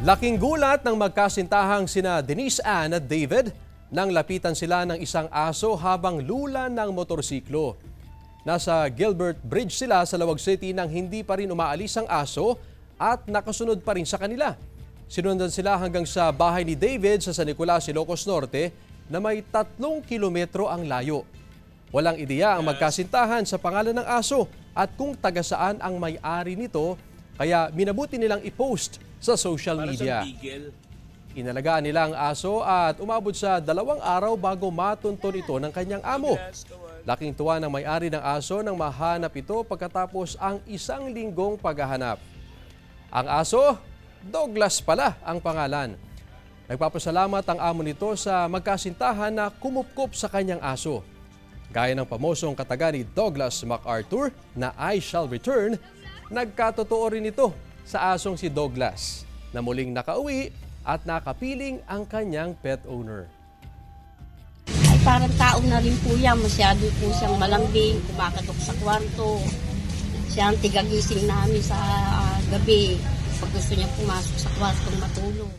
Laking gulat ng magkasintahang sina Denise Ann at David nang lapitan sila ng isang aso habang lula ng motorsiklo. Nasa Gilbert Bridge sila sa Lawag City nang hindi pa rin umaalis ang aso at nakasunod pa rin sa kanila. Sinundan sila hanggang sa bahay ni David sa San Nicolas, Ilocos Norte na may 3 kilometro ang layo. Walang ideya ang magkasintahan sa pangalan ng aso at kung taga saan ang may-ari nito, kaya minabuti nilang i-post sa social media. Inalagaan nila ang aso at umabot sa 2 araw bago matunton ito ng kanyang amo. Laking tuwa ng may-ari ng aso nang mahanap ito pagkatapos ang 1 linggong paghahanap. Ang aso, Douglas pala ang pangalan. Nagpapasalamat ang amo nito sa magkasintahan na kumupkop sa kanyang aso. Gaya ng pamosong kataga ni Douglas MacArthur na I shall return, nagkatotoo rin ito sa asong si Douglas na muling nakauwi at nakapiling ang kanyang pet owner. Ay parang tao na rin po yan. Masyado po siyang malambing, kumakatok sa kwarto. Siya ang tigagising namin sa gabi pag gusto niya pumasok sa kwartong matulog.